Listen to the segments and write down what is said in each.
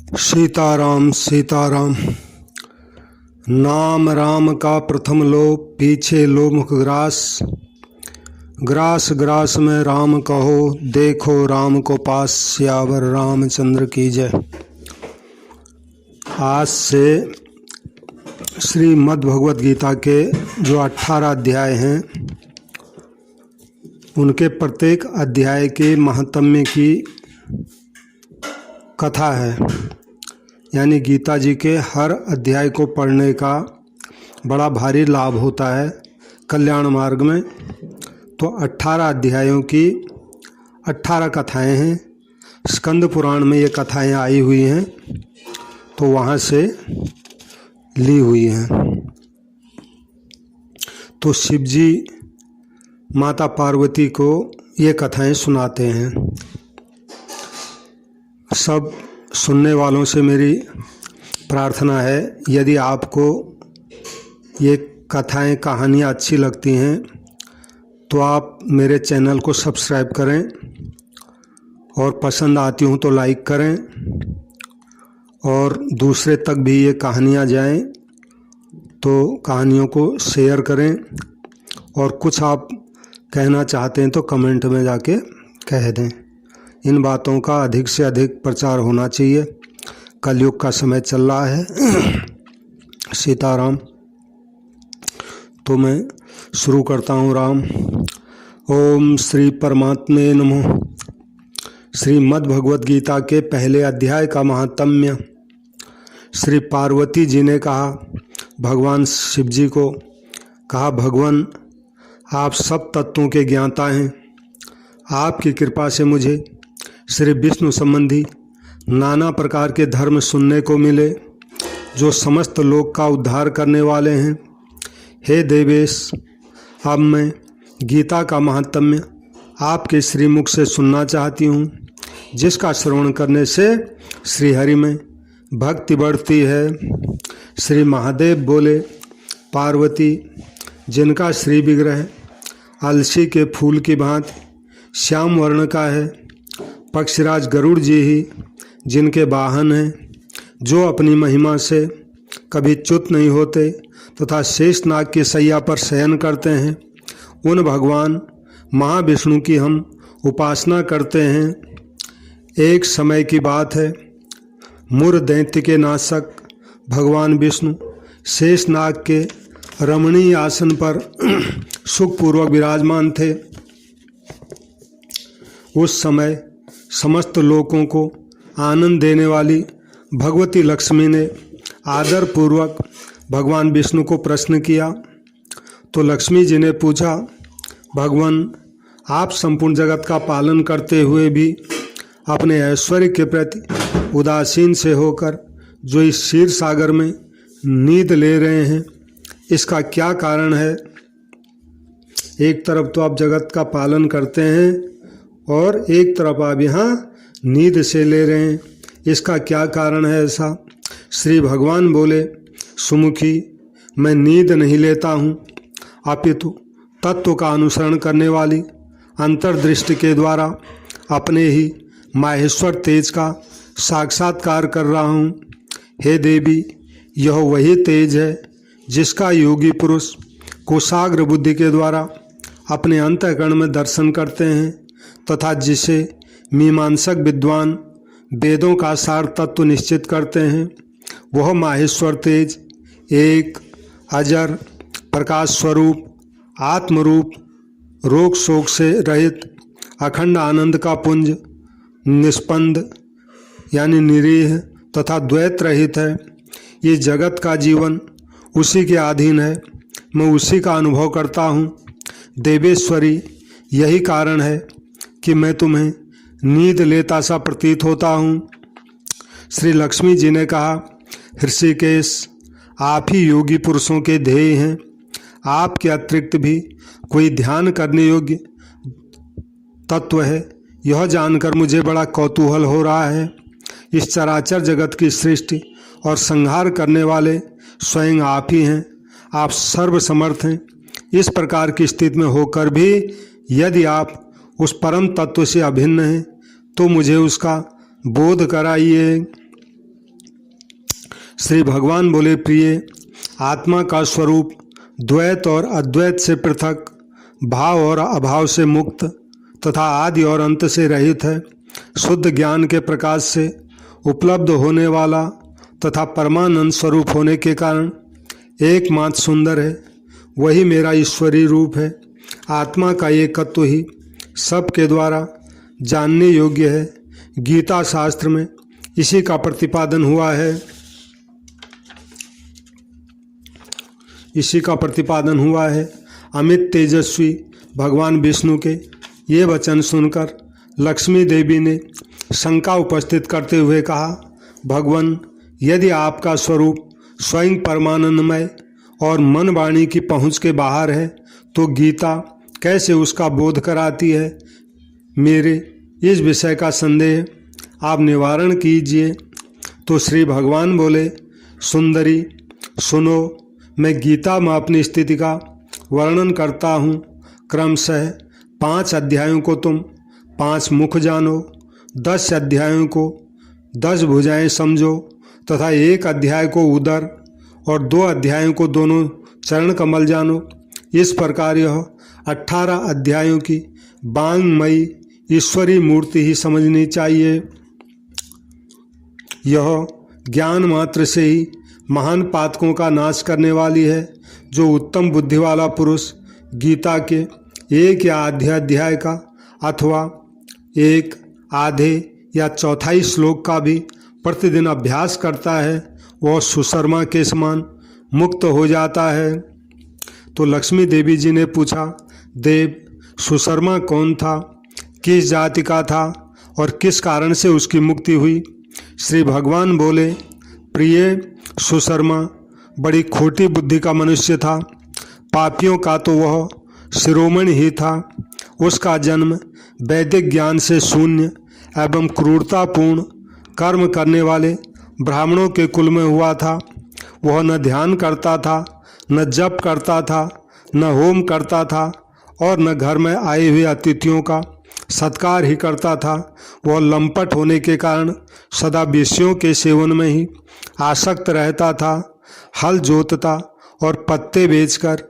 सीताराम सीताराम। नाम राम का प्रथम लो, पीछे लो मुख ग्रास। ग्रास ग्रास में राम कहो, देखो राम को पास। सियावर रामचंद्र की जय। आज से श्रीमद् भगवद गीता के जो 18 अध्याय हैं, उनके प्रत्येक अध्याय के महात्म्य की कथा है। यानी गीता जी के हर अध्याय को पढ़ने का बड़ा भारी लाभ होता है कल्याण मार्ग में। तो 18 अध्यायों की 18 कथाएं हैं। स्कंद पुराण में ये कथाएं आई हुई हैं, तो वहाँ से ली हुई हैं। तो शिव जी माता पार्वती को ये कथाएं सुनाते हैं। सब सुनने वालों से मेरी प्रार्थना है, यदि आपको ये कथाएं कहानियाँ अच्छी लगती हैं तो आप मेरे चैनल को सब्सक्राइब करें, और पसंद आती हूँ तो लाइक करें, और दूसरे तक भी ये कहानियाँ जाएं तो कहानियों को शेयर करें। और कुछ आप कहना चाहते हैं तो कमेंट में जाके कह दें। इन बातों का अधिक से अधिक प्रचार होना चाहिए। कलयुग का समय चल रहा है। सीताराम। तो मैं शुरू करता हूँ। राम। ओम श्री परमात्मे नमः। श्रीमद् भगवद गीता के पहले अध्याय का महात्म्य। श्री पार्वती जी ने कहा, भगवान शिव जी को कहा, भगवान आप सब तत्वों के ज्ञाता हैं। आपकी कृपा से मुझे श्री विष्णु संबंधी नाना प्रकार के धर्म सुनने को मिले, जो समस्त लोक का उद्धार करने वाले हैं। हे देवेश, अब मैं गीता का महात्म्य आपके श्रीमुख से सुनना चाहती हूँ, जिसका श्रवण करने से श्रीहरि में भक्ति बढ़ती है। श्री महादेव बोले, पार्वती, जिनका श्री विग्रह अलसी के फूल की भांति श्याम वर्ण का है, पक्षीराज गरुड़ जी ही जिनके वाहन हैं, जो अपनी महिमा से कभी च्युत नहीं होते तथा शेषनाग की सैया पर शयन करते हैं, उन भगवान महाविष्णु की हम उपासना करते हैं। एक समय की बात है, मुर दैत्य के नाशक भगवान विष्णु शेषनाग के रमणीय आसन पर सुखपूर्वक विराजमान थे। उस समय समस्त लोगों को आनंद देने वाली भगवती लक्ष्मी ने आदर पूर्वक भगवान विष्णु को प्रश्न किया। तो लक्ष्मी जी ने पूछा, भगवान, आप संपूर्ण जगत का पालन करते हुए भी अपने ऐश्वर्य के प्रति उदासीन से होकर जो इस क्षीर सागर में नींद ले रहे हैं, इसका क्या कारण है? एक तरफ तो आप जगत का पालन करते हैं और एक तरफ आप यहाँ नींद से ले रहे हैं, इसका क्या कारण है ऐसा? श्री भगवान बोले, सुमुखी, मैं नींद नहीं लेता हूँ, अपितु तत्व का अनुसरण करने वाली अंतर्दृष्टि के द्वारा अपने ही माहेश्वर तेज का साक्षात्कार कर रहा हूँ। हे देवी, यह वही तेज है जिसका योगी पुरुष कुशाग्र बुद्धि के द्वारा अपने अंतःकरण में दर्शन करते हैं, तथा जिसे मीमांसक विद्वान वेदों का सार तत्व निश्चित करते हैं। वह माहेश्वर तेज एक अजर प्रकाश स्वरूप आत्मरूप, रोग शोक से रहित अखंड आनंद का पुंज, निष्पंद यानी निरीह तथा द्वैत रहित है। ये जगत का जीवन उसी के अधीन है, मैं उसी का अनुभव करता हूँ। देवेश्वरी, यही कारण है कि मैं तुम्हें नींद लेता सा प्रतीत होता हूँ। श्री लक्ष्मी जी ने कहा, ऋषिकेश, आप ही योगी पुरुषों के ध्येय हैं। आपके अतिरिक्त भी कोई ध्यान करने योग्य तत्व है, यह जानकर मुझे बड़ा कौतूहल हो रहा है। इस चराचर जगत की सृष्टि और संहार करने वाले स्वयं आप ही हैं। आप सर्वसमर्थ हैं। इस प्रकार की स्थिति में होकर भी यदि आप उस परम तत्व से अभिन्न हैं, तो मुझे उसका बोध कराइए। श्री भगवान बोले, प्रिय, आत्मा का स्वरूप द्वैत और अद्वैत से पृथक, भाव और अभाव से मुक्त तथा आदि और अंत से रहित है। शुद्ध ज्ञान के प्रकाश से उपलब्ध होने वाला तथा परमानंद स्वरूप होने के कारण एकमात्र सुंदर है। वही मेरा ईश्वरीय रूप है। आत्मा का एकत्व ही सबके द्वारा जानने योग्य है। गीता शास्त्र में इसी का प्रतिपादन हुआ है। अमित तेजस्वी भगवान विष्णु के ये वचन सुनकर लक्ष्मी देवी ने शंका उपस्थित करते हुए कहा, भगवान, यदि आपका स्वरूप स्वयं परमानंदमय और मन वाणी की पहुँच के बाहर है तो गीता कैसे उसका बोध कराती है? मेरे इस विषय का संदेह आप निवारण कीजिए। तो श्री भगवान बोले, सुंदरी सुनो, मैं गीता में अपनी स्थिति का वर्णन करता हूँ। क्रमशः 5 अध्यायों को तुम 5 मुख जानो, 10 अध्यायों को 10 भुजाएं समझो तथा 1 अध्याय को उदर और 2 अध्यायों को दोनों चरण कमल जानो। इस प्रकार यह 18 अध्यायों की वांगमयी ईश्वरी मूर्ति ही समझनी चाहिए। यह ज्ञान मात्र से ही महान पातकों का नाश करने वाली है। जो उत्तम बुद्धि वाला पुरुष गीता के 1 या आधे अध्याय का अथवा 1 आधे या चौथाई श्लोक का भी प्रतिदिन अभ्यास करता है, वह सुशर्मा के समान मुक्त हो जाता है। तो लक्ष्मी देवी जी ने पूछा, देव, सुशर्मा कौन था, किस जाति का था और किस कारण से उसकी मुक्ति हुई? श्री भगवान बोले, प्रिय, सुशर्मा बड़ी खोटी बुद्धि का मनुष्य था। पापियों का तो वह शिरोमणि ही था। उसका जन्म वैदिक ज्ञान से शून्य एवं क्रूरतापूर्ण कर्म करने वाले ब्राह्मणों के कुल में हुआ था। वह न ध्यान करता था, न जप करता था, न होम करता था और न घर में आए हुए अतिथियों का सत्कार ही करता था। वह लंपट होने के कारण सदा वेश्यों के सेवन में ही आसक्त रहता था। हल जोतता और पत्ते बेचकर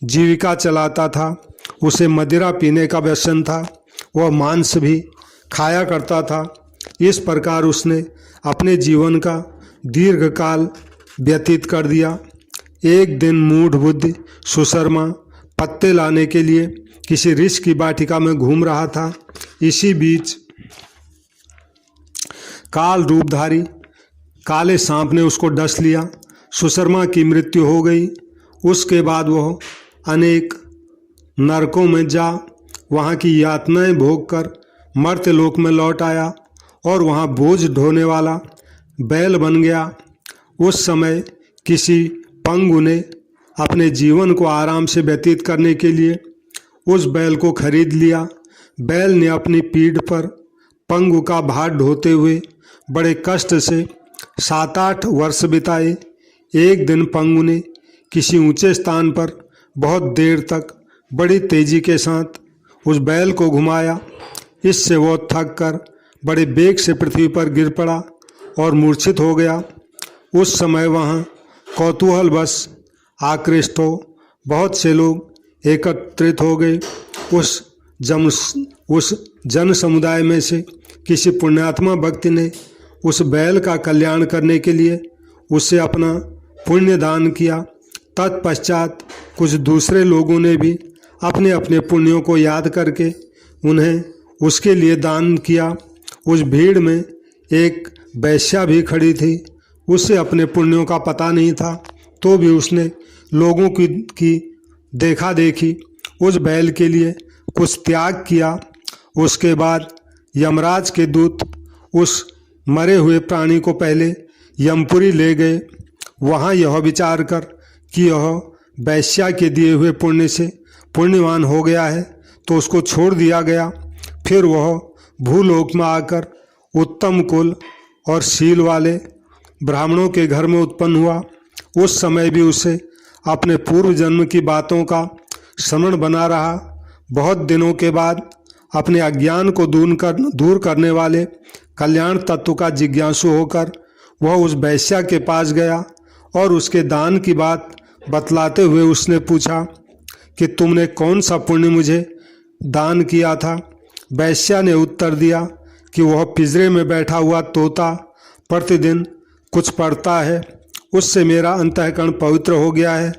जीविका चलाता था। उसे मदिरा पीने का व्यसन था। वह मांस भी खाया करता था। इस प्रकार उसने अपने जीवन का दीर्घकाल व्यतीत कर दिया। एक दिन मूढ़ बुद्धि सुशर्मा पत्ते लाने के लिए किसी ऋषि की वाटिका में घूम रहा था। इसी बीच काल रूपधारी काले सांप ने उसको डस लिया। सुशर्मा की मृत्यु हो गई। उसके बाद वह अनेक नरकों में जा वहाँ की यातनाएं भोग कर मर्त्यलोक में लौट आया और वहाँ बोझ ढोने वाला बैल बन गया। उस समय किसी पंगु ने अपने जीवन को आराम से व्यतीत करने के लिए उस बैल को खरीद लिया। बैल ने अपनी पीठ पर पंगु का भार ढोते हुए बड़े कष्ट से 7-8 वर्ष बिताए। एक दिन पंगु ने किसी ऊंचे स्थान पर बहुत देर तक बड़ी तेजी के साथ उस बैल को घुमाया। इससे वो थक कर बड़े वेग से पृथ्वी पर गिर पड़ा और मूर्छित हो गया। उस समय वहाँ कौतूहलवश आकृष्ट हो बहुत से लोग एकत्रित हो गए। उस जन समुदाय में से किसी पुण्यात्मा व्यक्ति ने उस बैल का कल्याण करने के लिए उसे अपना पुण्य दान किया। तत्पश्चात कुछ दूसरे लोगों ने भी अपने अपने पुण्यों को याद करके उन्हें उसके लिए दान किया। उस भीड़ में एक वैश्या भी खड़ी थी। उसे अपने पुण्यों का पता नहीं था, तो भी उसने लोगों की देखा देखी उस बैल के लिए कुछ त्याग किया। उसके बाद यमराज के दूत उस मरे हुए प्राणी को पहले यमपुरी ले गए। वहाँ यह विचार कर कि यह वैश्या के दिए हुए पुण्य से पुण्यवान हो गया है तो उसको छोड़ दिया गया। फिर वह भूलोक में आकर उत्तम कुल और शील वाले ब्राह्मणों के घर में उत्पन्न हुआ। उस समय भी उसे अपने पूर्व जन्म की बातों का स्मरण बना रहा। बहुत दिनों के बाद अपने अज्ञान को दूर करने वाले कल्याण तत्व का जिज्ञासु होकर वह उस वैश्या के पास गया और उसके दान की बात बतलाते हुए उसने पूछा कि तुमने कौन सा पुण्य मुझे दान किया था। वैश्या ने उत्तर दिया कि वह पिंजरे में बैठा हुआ तोता प्रतिदिन कुछ पढ़ता है, उससे मेरा अंतःकरण पवित्र हो गया है,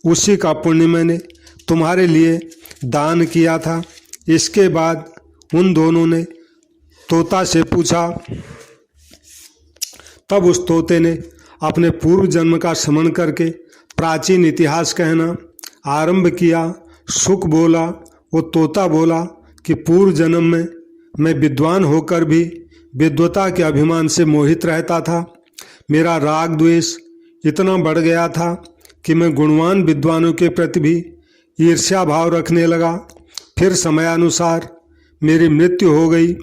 उसी का पुण्य मैंने तुम्हारे लिए दान किया था। इसके बाद उन दोनों ने तोता से पूछा। तब उस तोते ने अपने पूर्व जन्म का स्मरण करके प्राचीन इतिहास कहना आरंभ किया। सुख बोला, वो तोता बोला कि पूर्व जन्म में मैं विद्वान होकर भी विद्वता के अभिमान से मोहित रहता था। मेरा राग द्वेष इतना बढ़ गया था कि मैं गुणवान विद्वानों के प्रति भी ईर्ष्या भाव रखने लगा। फिर समयानुसार मेरी मृत्यु हो गई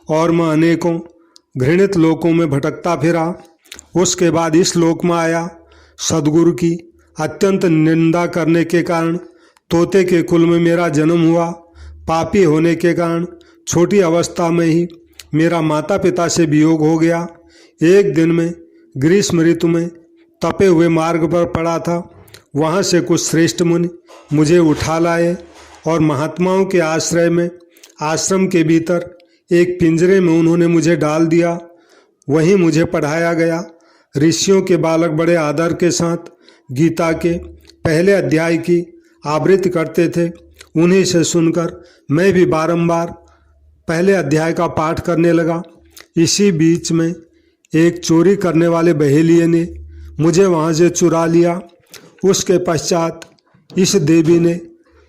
और मैं अनेकों घृणित लोकों में भटकता फिरा। उसके बाद इस लोक में आया। सद्गुरु की अत्यंत निंदा करने के कारण तोते के कुल में मेरा जन्म हुआ। पापी होने के कारण छोटी अवस्था में ही मेरा माता पिता से वियोग हो गया। एक दिन में ग्रीष्म ऋतु में तपे हुए मार्ग पर पड़ा था। वहाँ से कुछ श्रेष्ठ मुनि मुझे उठा लाए और महात्माओं के आश्रय में आश्रम के भीतर एक पिंजरे में उन्होंने मुझे डाल दिया। वहीं मुझे पढ़ाया गया। ऋषियों के बालक बड़े आदर के साथ गीता के पहले अध्याय की आवृत्ति करते थे। उन्हीं से सुनकर मैं भी बारंबार पहले अध्याय का पाठ करने लगा। इसी बीच में एक चोरी करने वाले बहेलिये ने मुझे वहाँ से चुरा लिया। उसके पश्चात इस देवी ने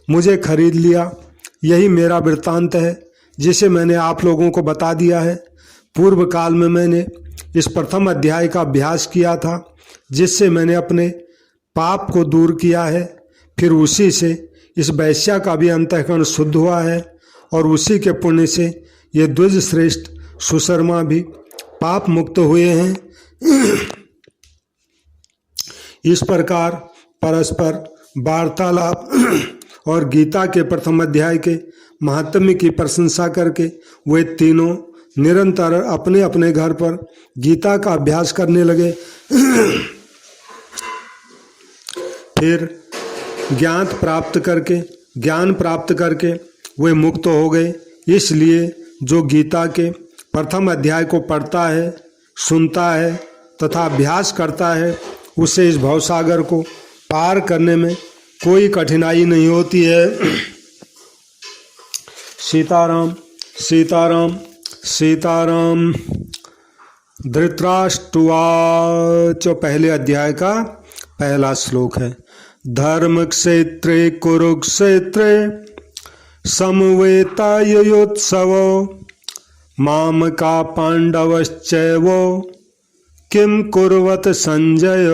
मुझे खरीद लिया। यही मेरा वृत्तांत है जिसे मैंने आप लोगों को बता दिया है। पूर्व काल में मैंने इस प्रथम अध्याय का अभ्यास किया था, जिससे मैंने अपने पाप को दूर किया है। फिर उसी से इस वैश्या का भी अंतःकरण शुद्ध हुआ है और उसी के पुण्य से ये द्विज श्रेष्ठ सुशर्मा भी पाप मुक्त हुए हैं। इस प्रकार परस्पर वार्तालाप और गीता के प्रथम अध्याय के महात्म्य की प्रशंसा करके वे तीनों निरंतर अपने अपने घर पर गीता का अभ्यास करने लगे। फिर ज्ञान प्राप्त करके वे मुक्त हो गए। इसलिए जो गीता के प्रथम अध्याय को पढ़ता है, सुनता है तथा अभ्यास करता है, उसे इस भवसागर को पार करने में कोई कठिनाई नहीं होती है। सीताराम सीताराम सीताराम। धृतराष्ट्रवाच पहले अध्याय का पहला श्लोक है। धर्म क्षेत्रे कुरुक्षेत्रे समवेतायुत्सव मामका पांडवश्चैव किम कुर्वत संजय।